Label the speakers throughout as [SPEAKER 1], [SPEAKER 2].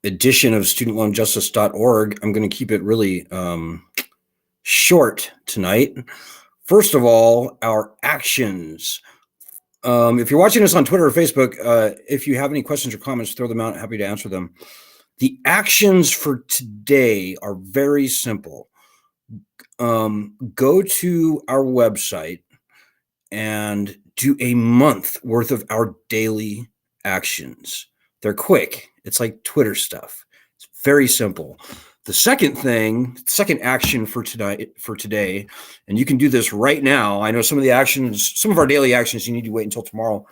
[SPEAKER 1] edition of studentloanjustice.org. I'm going to keep it really short tonight. First of all, our actions. If you're watching us on Twitter or Facebook, if you have any questions or comments, throw them out. Happy to answer them. The actions for today are very simple. Go to our website and do a month worth of our daily actions. They're quick. It's like Twitter stuff. It's very simple. The second action for today, and you can do this right now. I know some of our daily actions, you need to wait until tomorrow.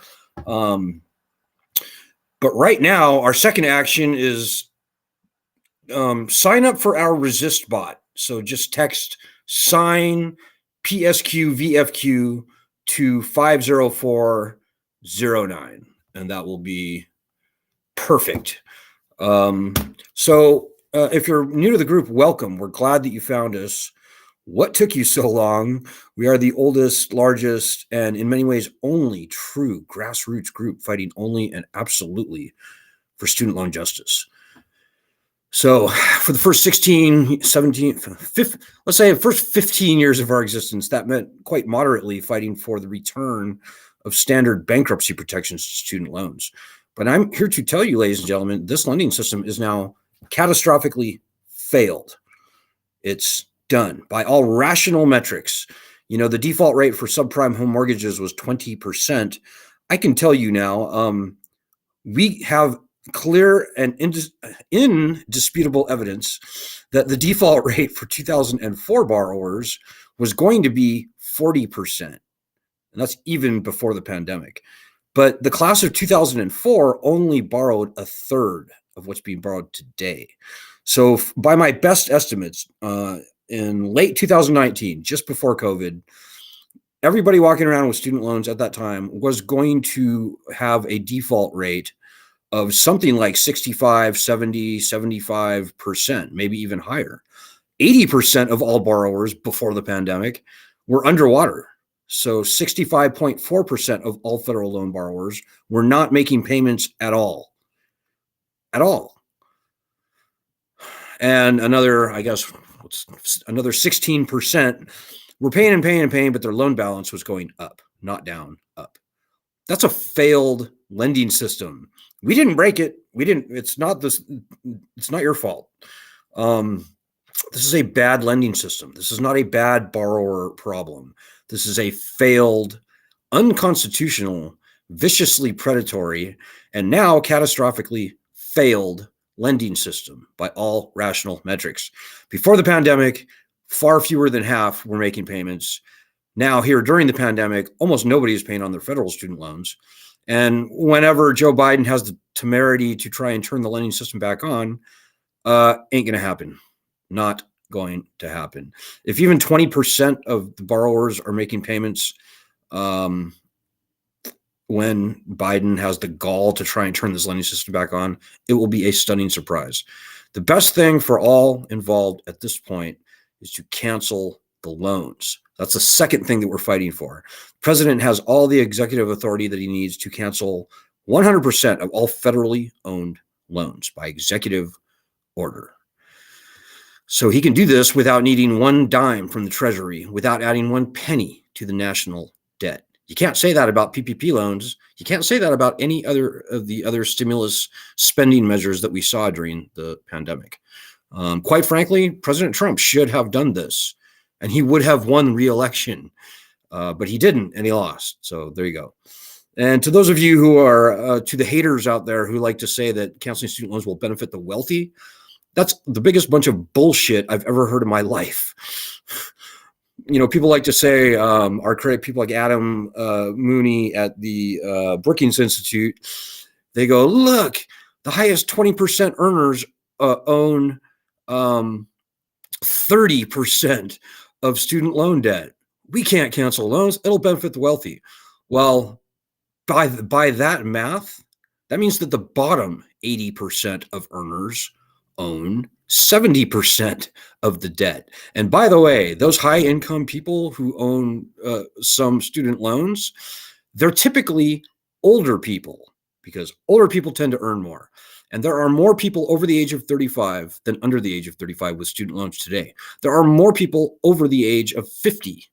[SPEAKER 1] But right now, our second action is sign up for our Resist bot. So just text sign PSQ VFQ to 50409, and that will be perfect. If you're new to the group, welcome. We're glad that you found us. What took you so long? We are the oldest, largest, and in many ways only true grassroots group fighting only and absolutely for student loan justice. So for the first 16, 17, let's say the first 15 years of our existence, that meant quite moderately fighting for the return of standard bankruptcy protections to student loans. But I'm here to tell you, ladies and gentlemen, this lending system is now catastrophically failed. It's done by all rational metrics. You know, the default rate for subprime home mortgages was 20%. I can tell you now, we have clear and indisputable evidence that the default rate for 2004 borrowers was going to be 40%. And that's even before the pandemic. But the class of 2004 only borrowed a third of what's being borrowed today. So by my best estimates, in late 2019, just before COVID, everybody walking around with student loans at that time was going to have a default rate of something like 65, 70, 75%, maybe even higher. 80% of all borrowers before the pandemic were underwater. So 65.4% of all federal loan borrowers were not making payments at all. And another 16% were paying, but their loan balance was going up, not down, up. That's a failed lending system. We didn't break it. It's not your fault. This is a bad lending system. This is not a bad borrower problem. This is a failed, unconstitutional, viciously predatory, and now catastrophically failed lending system by all rational metrics. Before the pandemic, far fewer than half were making payments. Now here during the pandemic, almost nobody is paying on their federal student loans. And whenever Joe Biden has the temerity to try and turn the lending system back on, ain't going to happen. Not going to happen. If even 20% of the borrowers are making payments when Biden has the gall to try and turn this lending system back on, it will be a stunning surprise. The best thing for all involved at this point is to cancel the loans. That's the second thing that we're fighting for. The president has all the executive authority that he needs to cancel 100% of all federally owned loans by executive order. So he can do this without needing one dime from the Treasury, without adding one penny to the national debt. You can't say that about PPP loans. You can't say that about any other of the other stimulus spending measures that we saw during the pandemic. Quite frankly, President Trump should have done this, and he would have won re-election, but he didn't, and he lost. So there you go. And to those of you who are, to the haters out there who like to say that canceling student loans will benefit the wealthy, that's the biggest bunch of bullshit I've ever heard in my life. You know, people like to say, or credit people like Adam Mooney at the Brookings Institute. They go, look, the highest 20% earners own 30% of student loan debt. We can't cancel loans. It'll benefit the wealthy. Well, by that math, that means that the bottom 80% of earners own 70% of the debt. And by the way, those high income people who own some student loans, they're typically older people, because older people tend to earn more. And there are more people over the age of 35 than under the age of 35 with student loans today. There are more people over the age of 50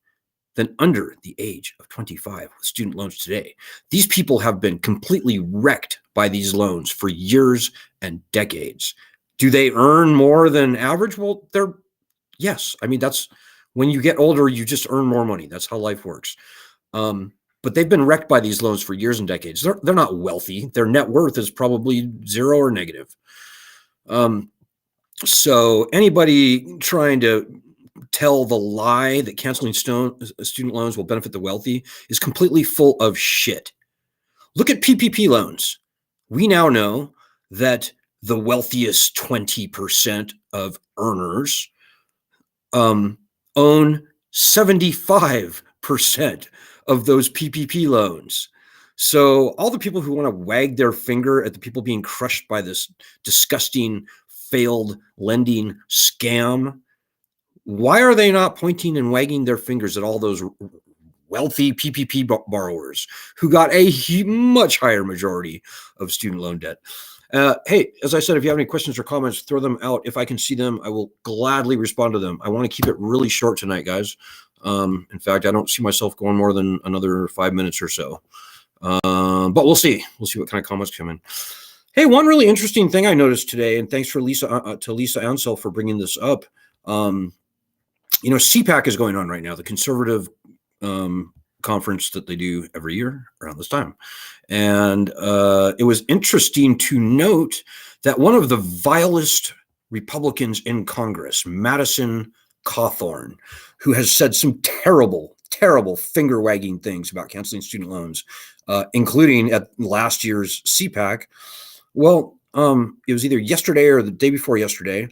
[SPEAKER 1] than under the age of 25 with student loans today. These people have been completely wrecked by these loans for years and decades. Do they earn more than average? Well, yes. I mean, that's when you get older, you just earn more money. That's how life works. But they've been wrecked by these loans for years and decades. They're not wealthy. Their net worth is probably zero or negative. So anybody trying to tell the lie that canceling student loans will benefit the wealthy is completely full of shit. Look at PPP loans. We now know that the wealthiest 20% of earners own 75% of those PPP loans. So all the people who want to wag their finger at the people being crushed by this disgusting failed lending scam, why are they not pointing and wagging their fingers at all those wealthy PPP borrowers who got a much higher majority of student loan debt? Hey, as I said, if you have any questions or comments, throw them out. If I can see them, I will gladly respond to them. I want to keep it really short tonight, guys. In fact, I don't see myself going more than another 5 minutes or so. But we'll see. We'll see what kind of comments come in. Hey, one really interesting thing I noticed today, and thanks for Lisa Ansel for bringing this up. CPAC is going on right now, the conservative conference that they do every year around this time. And it was interesting to note that one of the vilest Republicans in Congress, Madison Cawthorn, who has said some terrible, terrible finger-wagging things about canceling student loans, including at last year's CPAC. Well, it was either yesterday or the day before yesterday.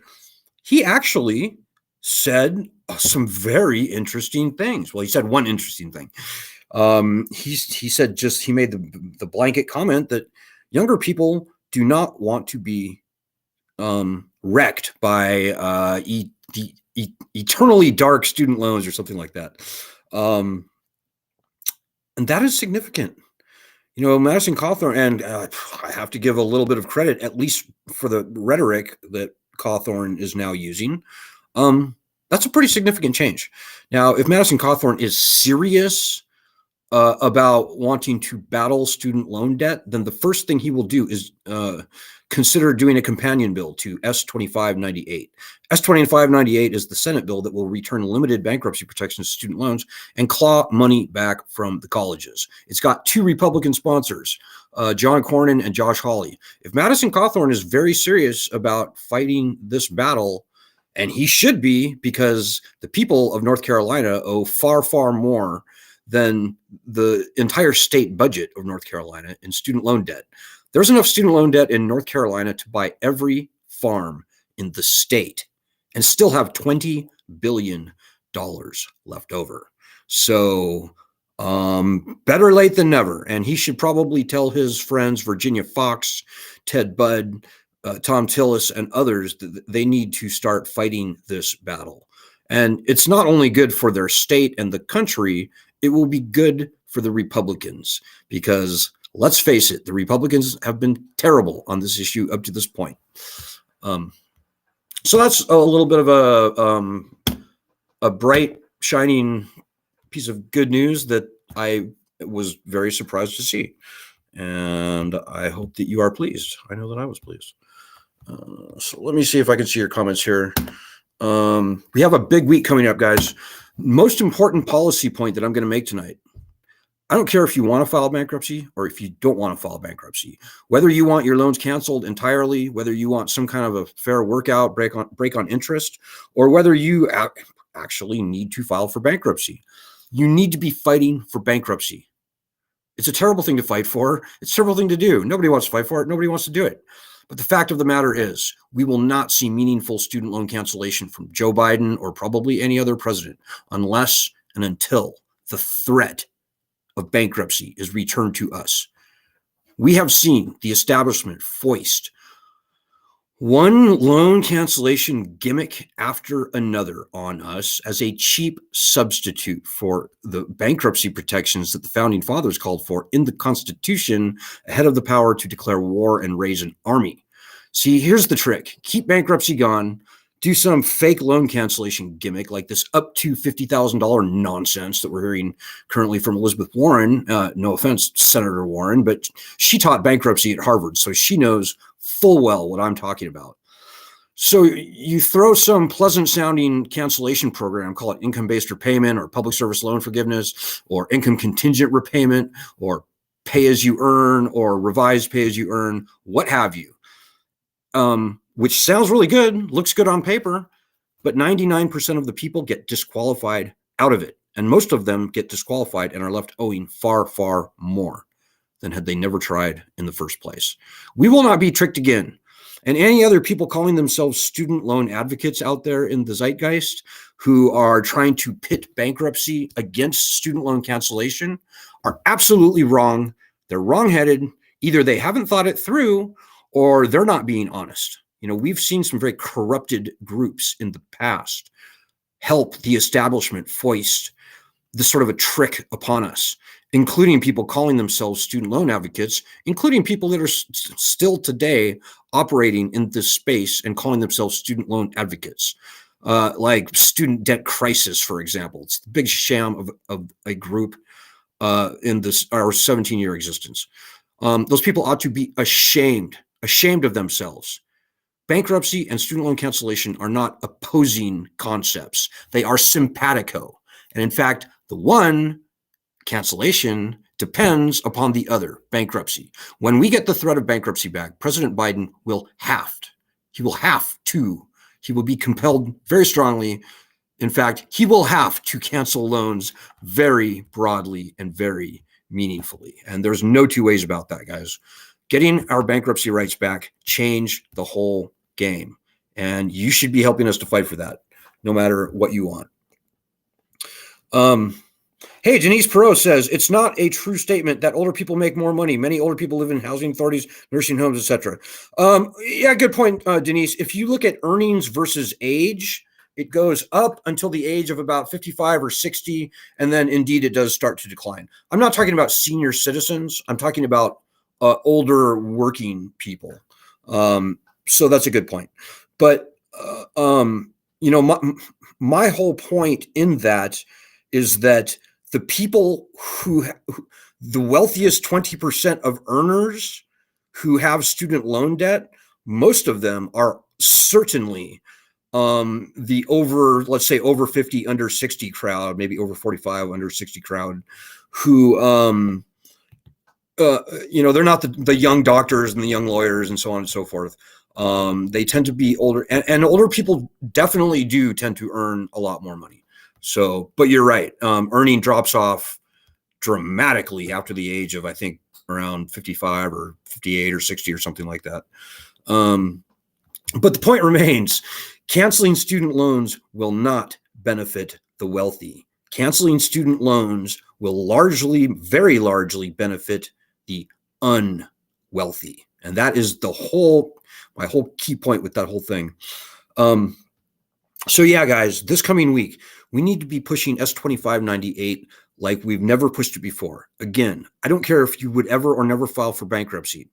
[SPEAKER 1] He actually said some very interesting things. Well, he said one interesting thing. He said he made the blanket comment that younger people do not want to be wrecked by eternally dark student loans or something like that. And that is significant. Madison Cawthorn, and I have to give a little bit of credit, at least for the rhetoric that Cawthorn is now using. That's a pretty significant change. Now, if Madison Cawthorn is serious about wanting to battle student loan debt, then the first thing he will do is consider doing a companion bill to S-2598. S-2598 is the Senate bill that will return limited bankruptcy protections to student loans and claw money back from the colleges. It's got two Republican sponsors, John Cornyn and Josh Hawley. If Madison Cawthorn is very serious about fighting this battle, and he should be, because the people of North Carolina owe far, far more than the entire state budget of North Carolina in student loan debt. There's enough student loan debt in North Carolina to buy every farm in the state and still have $20 billion left over. So better late than never. And he should probably tell his friends, Virginia Fox, Ted Budd, Tom Tillis, and others that they need to start fighting this battle. And it's not only good for their state and the country, it will be good for the Republicans, because let's face it, the Republicans have been terrible on this issue up to this point. So that's a little bit of a bright, shining piece of good news that I was very surprised to see. And I hope that you are pleased. I know that I was pleased. So let me see if I can see your comments here. We have a big week coming up, guys. Most important policy point that I'm going to make tonight. I don't care if you want to file bankruptcy or if you don't want to file bankruptcy, whether you want your loans canceled entirely, whether you want some kind of a fair workout, break on interest, or whether you actually need to file for bankruptcy. You need to be fighting for bankruptcy. It's a terrible thing to fight for. It's a terrible thing to do. Nobody wants to fight for it. Nobody wants to do it. But the fact of the matter is, we will not see meaningful student loan cancellation from Joe Biden or probably any other president unless and until the threat of bankruptcy is returned to us. We have seen the establishment foist one loan cancellation gimmick after another on us as a cheap substitute for the bankruptcy protections that the founding fathers called for in the Constitution ahead of the power to declare war and raise an army. See, here's the trick. Keep bankruptcy gone. Do some fake loan cancellation gimmick like this up to $50,000 nonsense that we're hearing currently from Elizabeth Warren. No offense, Senator Warren, but she taught bankruptcy at Harvard, so she knows full well what I'm talking about. So you throw some pleasant sounding cancellation program, call it income-based repayment or public service loan forgiveness or income contingent repayment or pay as you earn or revised pay as you earn, what have you. Which sounds really good, looks good on paper, but 99% of the people get disqualified out of it. And most of them get disqualified and are left owing far, far more than had they never tried in the first place. We will not be tricked again. And any other people calling themselves student loan advocates out there in the zeitgeist who are trying to pit bankruptcy against student loan cancellation are absolutely wrong. They're wrongheaded. Either they haven't thought it through or they're not being honest. You know, we've seen some very corrupted groups in the past help the establishment foist this sort of a trick upon us, including people calling themselves student loan advocates, including people that are still today operating in this space and calling themselves student loan advocates, like Student Debt Crisis, for example. It's the big sham of a group in our 17-year existence. Those people ought to be ashamed of themselves. Bankruptcy and student loan cancellation are not opposing concepts. They are simpatico. And in fact, the one, cancellation, depends upon the other, bankruptcy. When we get the threat of bankruptcy back, President Biden will he will be compelled very strongly. In fact, he will have to cancel loans very broadly and very meaningfully. And there's no two ways about that, guys. Getting our bankruptcy rights back changed the whole game. And you should be helping us to fight for that, no matter what you want. Hey, Denise Perot says, it's not a true statement that older people make more money. Many older people live in housing authorities, nursing homes, etc. Yeah, good point, Denise. If you look at earnings versus age, it goes up until the age of about 55 or 60, and then indeed it does start to decline. I'm not talking about senior citizens. I'm talking about older working people. So that's a good point. But, you know, my whole point in that is that the people the wealthiest 20% of earners who have student loan debt, most of them are certainly the let's say over 50, under 60 crowd, maybe over 45, under 60 crowd, who, you know, they're not the young doctors and the young lawyers and so on and so forth. They tend to be older, and older people definitely do tend to earn a lot more money. So, but you're right. Earning drops off dramatically after the age of, I think, around 55 or 58 or 60 or something like that. But the point remains, canceling student loans will not benefit the wealthy. Canceling student loans will very largely benefit the unwealthy. And that is my whole key point with that whole thing. So yeah, guys, this coming week, we need to be pushing S2598 like we've never pushed it before. Again, I don't care if you would ever or never file for bankruptcy.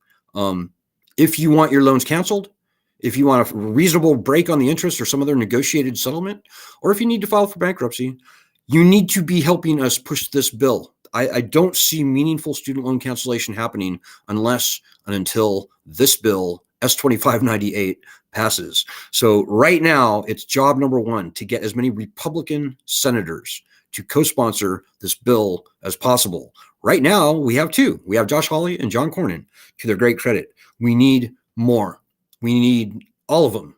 [SPEAKER 1] If you want your loans canceled, if you want a reasonable break on the interest or some other negotiated settlement, or if you need to file for bankruptcy, you need to be helping us push this bill. I don't see meaningful student loan cancellation happening unless and until this bill, S2598, passes. So right now, it's job number one to get as many Republican senators to co-sponsor this bill as possible. Right now, we have two. We have Josh Hawley and John Cornyn, to their great credit. We need more. We need all of them.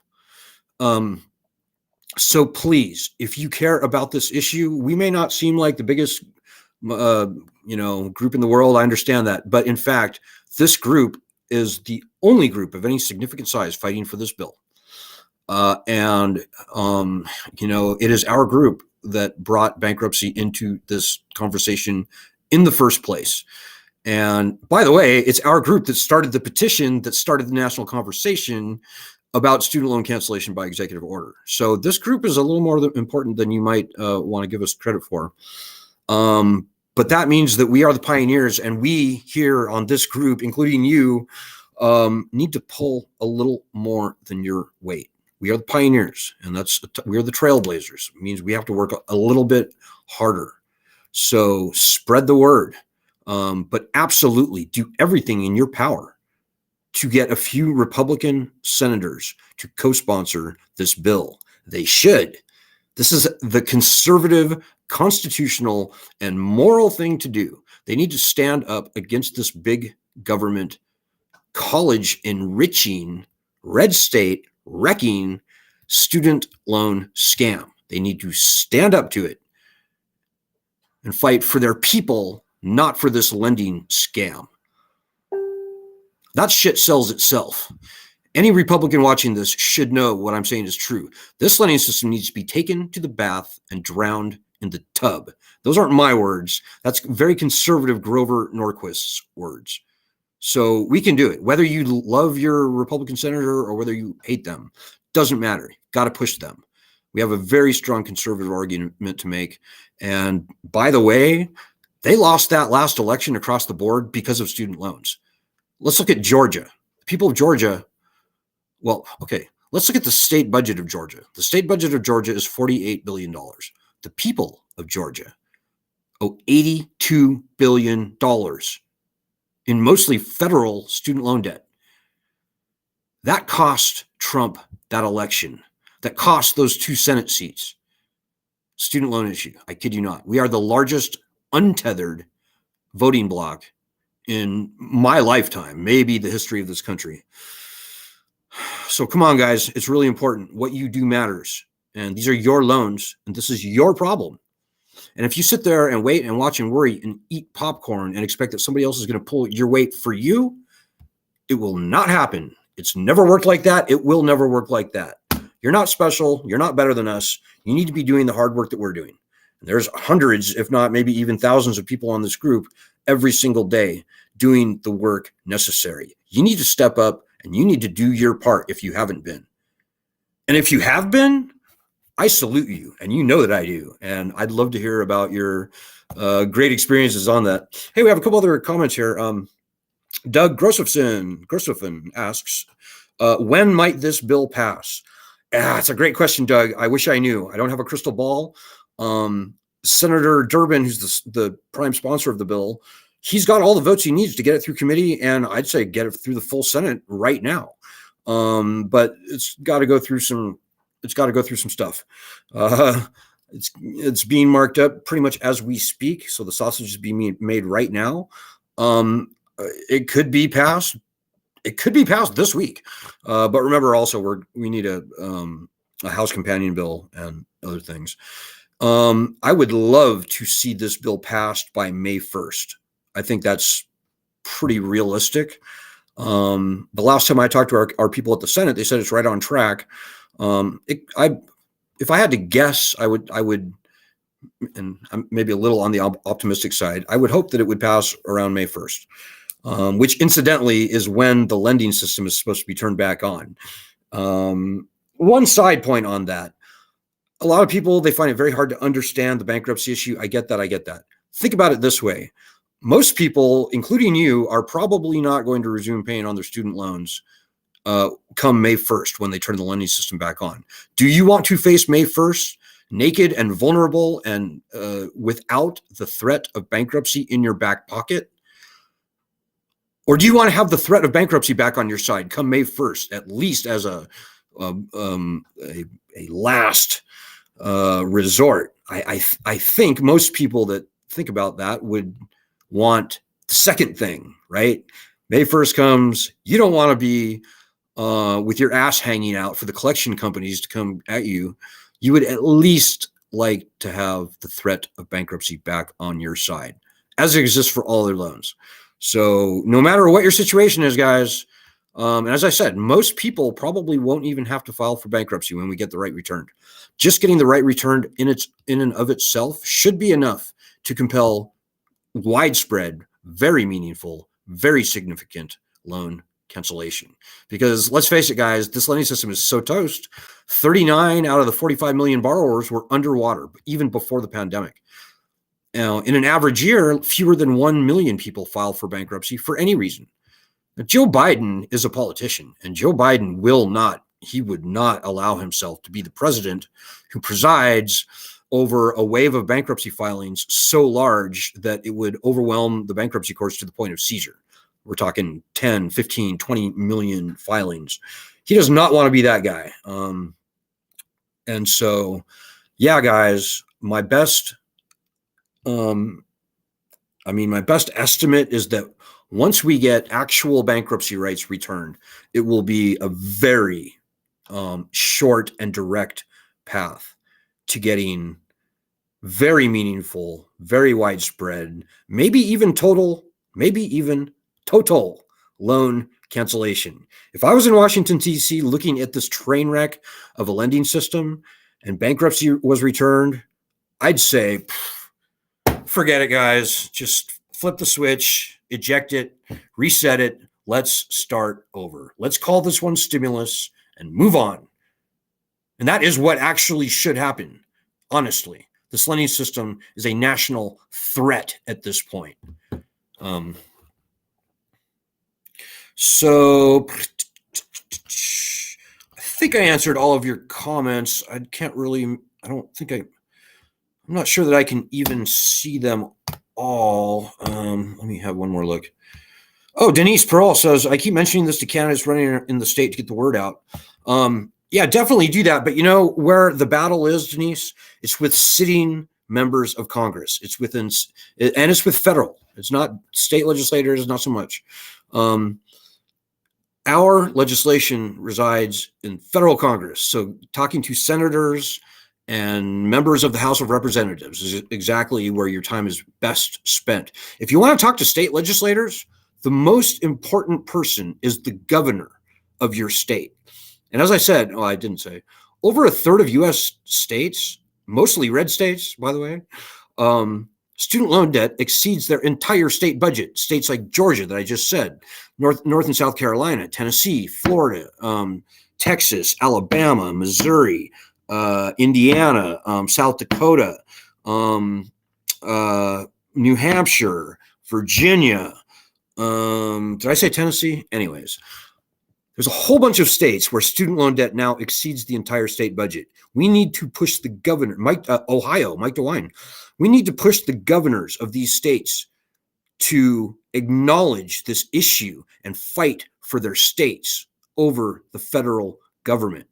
[SPEAKER 1] So please, if you care about this issue, we may not seem like the biggest group in the world. I understand that. But in fact, this group is the only group of any significant size fighting for this bill. It is our group that brought bankruptcy into this conversation in the first place. And by the way, it's our group that started the petition that started the national conversation about student loan cancellation by executive order. So this group is a little more important than you might want to give us credit for. But that means that we are the pioneers, and we here on this group, including you, need to pull a little more than your weight. We are the pioneers, and we are the trailblazers. It means we have to work a little bit harder. So spread the word, but absolutely do everything in your power to get a few Republican senators to co-sponsor this bill. They should. This is the conservative, constitutional, and moral thing to do. They need to stand up against this big government, college enriching, red state wrecking student loan scam. They need to stand up to it and fight for their people, not for this lending scam. That shit sells itself. Any Republican watching this should know what I'm saying is true. This lending system needs to be taken to the bath and drowned in the tub. Those aren't my words. That's very conservative Grover Norquist's words. So we can do it. Whether you love your Republican senator or whether you hate them, doesn't matter. Got to push them. We have a very strong conservative argument to make. And by the way, they lost that last election across the board because of student loans. Let's look at Georgia. The people of Georgia, well, okay, let's look at the state budget of Georgia. The state budget of Georgia is $48 billion. The people of Georgia owe $82 billion in mostly federal student loan debt. That cost Trump that election. That cost those 2 Senate seats. Student loan issue. I kid you not. We are the largest untethered voting bloc in my lifetime, maybe the history of this country. So come on, guys. It's really important. What you do matters. And these are your loans, and this is your problem. And if you sit there and wait and watch and worry and eat popcorn and expect that somebody else is going to pull your weight for you, it will not happen. It's never worked like that. It will never work like that. You're not special. You're not better than us. You need to be doing the hard work that we're doing. And there's hundreds, if not maybe even thousands of people on this group every single day doing the work necessary. You need to step up and you need to do your part if you haven't been. And if you have been, I salute you, and you know that I do. And I'd love to hear about your great experiences on that. Hey, we have a couple other comments here. Doug Grossofson asks, when might this bill pass? It's a great question, Doug. I wish I knew. I don't have a crystal ball. Senator Durbin, who's the prime sponsor of the bill, he's got all the votes he needs to get it through committee, and I'd say get it through the full Senate right now. But it's got to go through some. It's got to go through some stuff. It's being marked up pretty much as we speak. So the sausage is being made right now. It could be passed. It could be passed this week. But remember also we need a House companion bill and other things. I would love to see this bill passed by May 1st. I think that's pretty realistic. The last time I talked to our people at the Senate, they said it's right on track. If I had to guess, I would, and I'm maybe a little on the optimistic side, I would hope that it would pass around May 1st, which incidentally is when the lending system is supposed to be turned back on. One side point on that, a lot of people, they find it very hard to understand the bankruptcy issue. I get that. Think about it this way. Most people, including you, are probably not going to resume paying on their student loans come May 1st when they turn the lending system back on. Do you want to face May 1st naked and vulnerable and without the threat of bankruptcy in your back pocket? Or do you want to have the threat of bankruptcy back on your side come May 1st, at least as a last resort? I think most people that think about that would want the second thing, right? May 1st comes, you don't want to be with your ass hanging out for the collection companies to come at you. You would at least like to have the threat of bankruptcy back on your side, as it exists for all their loans. So no matter what your situation is, guys, and as I said, most people probably won't even have to file for bankruptcy when we get the right returned. Just getting the right returned in and of itself should be enough to compel widespread, very meaningful, very significant loan cancellation. Because let's face it, guys, this lending system is so toast. 39 out of the 45 million borrowers were underwater even before the pandemic. Now, in an average year, fewer than 1 million people file for bankruptcy for any reason. But Joe Biden is a politician, and Joe Biden would not allow himself to be the president who presides over a wave of bankruptcy filings so large that it would overwhelm the bankruptcy courts to the point of seizure. We're talking 10, 15, 20 million filings. He does not want to be that guy. And so, yeah, guys, my best estimate is that once we get actual bankruptcy rights returned, it will be a very short and direct path to getting very meaningful, very widespread, maybe even total loan cancellation. If I was in Washington, D.C., looking at this train wreck of a lending system and bankruptcy was returned, I'd say, forget it, guys. Just flip the switch, eject it, reset it. Let's start over. Let's call this one stimulus and move on. And that is what actually should happen, honestly. This lending system is a national threat at this point. So I think I answered all of your comments. I'm not sure that I can even see them all. Let me have one more look. Oh, Denise Pearl says, I keep mentioning this to candidates running in the state to get the word out. Yeah, definitely do that. But you know where the battle is, Denise? It's with sitting members of Congress. It's with federal. It's not state legislators, not so much. Our legislation resides in federal Congress. So talking to senators and members of the House of Representatives is exactly where your time is best spent. If you want to talk to state legislators, the most important person is the governor of your state. And as I said, I didn't say, over a third of U.S. states, mostly red states, by the way, student loan debt exceeds their entire state budget. States like Georgia that I just said, North and South Carolina, Tennessee, Florida, Texas, Alabama, Missouri, Indiana, South Dakota, New Hampshire, Virginia. Did I say Tennessee? Anyways, there's a whole bunch of states where student loan debt now exceeds the entire state budget. We need to push the governor, Ohio, Mike DeWine. We need to push the governors of these states to acknowledge this issue and fight for their states over the federal government.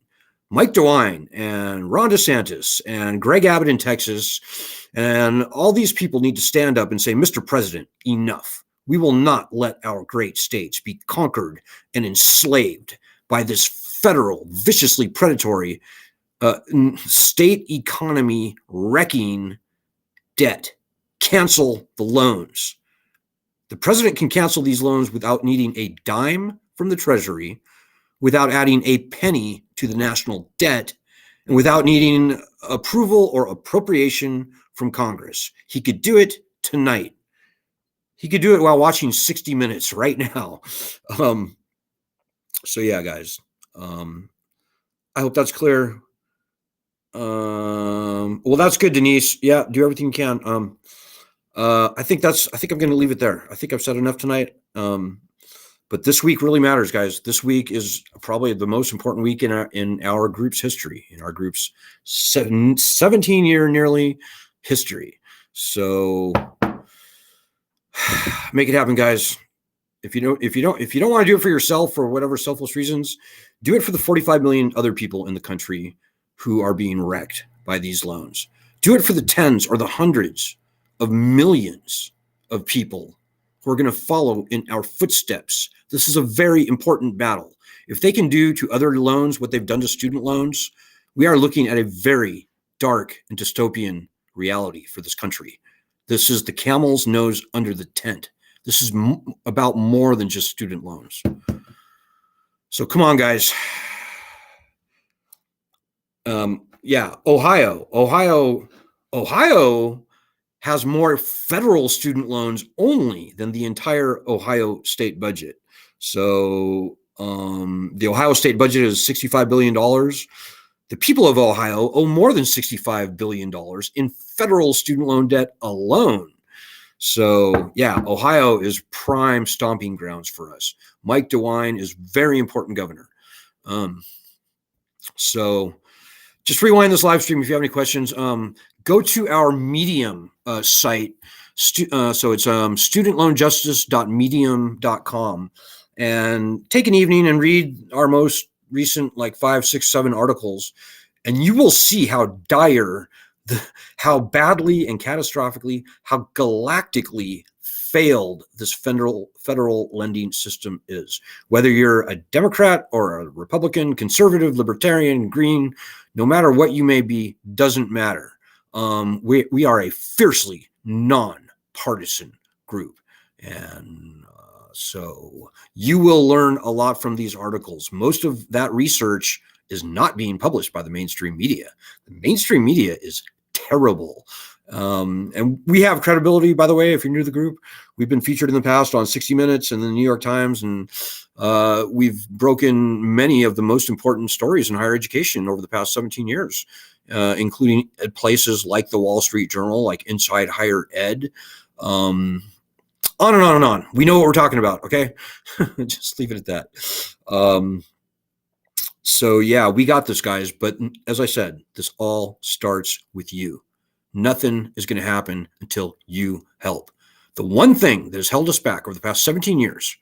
[SPEAKER 1] Mike DeWine and Ron DeSantis and Greg Abbott in Texas and all these people need to stand up and say, Mr. President, enough. We will not let our great states be conquered and enslaved by this federal, viciously predatory, state economy wrecking debt. Cancel the loans. The president can cancel these loans without needing a dime from the Treasury, without adding a penny to the national debt, and without needing approval or appropriation from Congress. He could do it tonight. He could do it while watching 60 Minutes right now. So yeah, guys, I hope that's clear. Well, that's good, Denise. Yeah, do everything you can. I think I'm going to leave it there. I think I've said enough tonight. But this week really matters, guys. This week is probably the most important week in our group's history, in our group's 17-year nearly history. So make it happen, guys. If you don't want to do it for yourself for whatever selfless reasons, do it for the 45 million other people in the country who are being wrecked by these loans. Do it for the tens or the hundreds of millions of people who are going to follow in our footsteps. This is a very important battle. If they can do to other loans what they've done to student loans, we are looking at a very dark and dystopian reality for this country. This is the camel's nose under the tent. This is about more than just student loans. So come on, guys. Yeah, Ohio has more federal student loans only than the entire Ohio state budget. So the Ohio state budget is $65 billion. The people of Ohio owe more than $65 billion in federal student loan debt alone. So yeah, Ohio is prime stomping grounds for us. Mike DeWine is very important governor. So just rewind this live stream if you have any questions. Go to our Medium site. So it's studentloanjustice.medium.com, and take an evening and read our most recent, like 5, 6, 7 articles, and you will see how dire, how badly and catastrophically, how galactically failed this federal lending system is. Whether you're a Democrat or a Republican, conservative, libertarian, green, no matter what you may be, doesn't matter. We are a fiercely non-partisan group. And so you will learn a lot from these articles. Most of that research is not being published by the mainstream media. The mainstream media is terrible. And we have credibility, by the way, if you're new to the group. We've been featured in the past on 60 Minutes and the New York Times, and we've broken many of the most important stories in higher education over the past 17 years, including at places like the Wall Street Journal, like Inside Higher Ed, on and on and on. We know what we're talking about, okay? Just leave it at that. So yeah, we got this, guys. But as I said, this all starts with you. Nothing is going to happen until you help. The one thing that has held us back over the past 17 years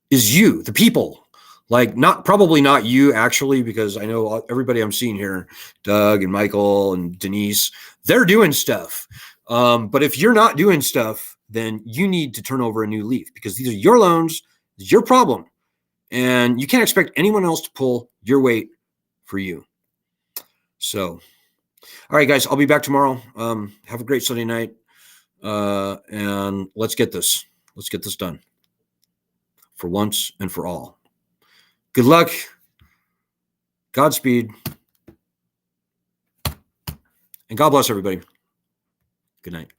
[SPEAKER 1] is you, the people. Like, probably not you, actually, because I know everybody I'm seeing here, Doug and Michael and Denise, they're doing stuff. But if you're not doing stuff, then you need to turn over a new leaf, because these are your loans, it's your problem. And you can't expect anyone else to pull your weight for you. So, all right, guys, I'll be back tomorrow. Have a great Sunday night. And let's get this done for once and for all. Good luck. Godspeed. And God bless everybody. Good night.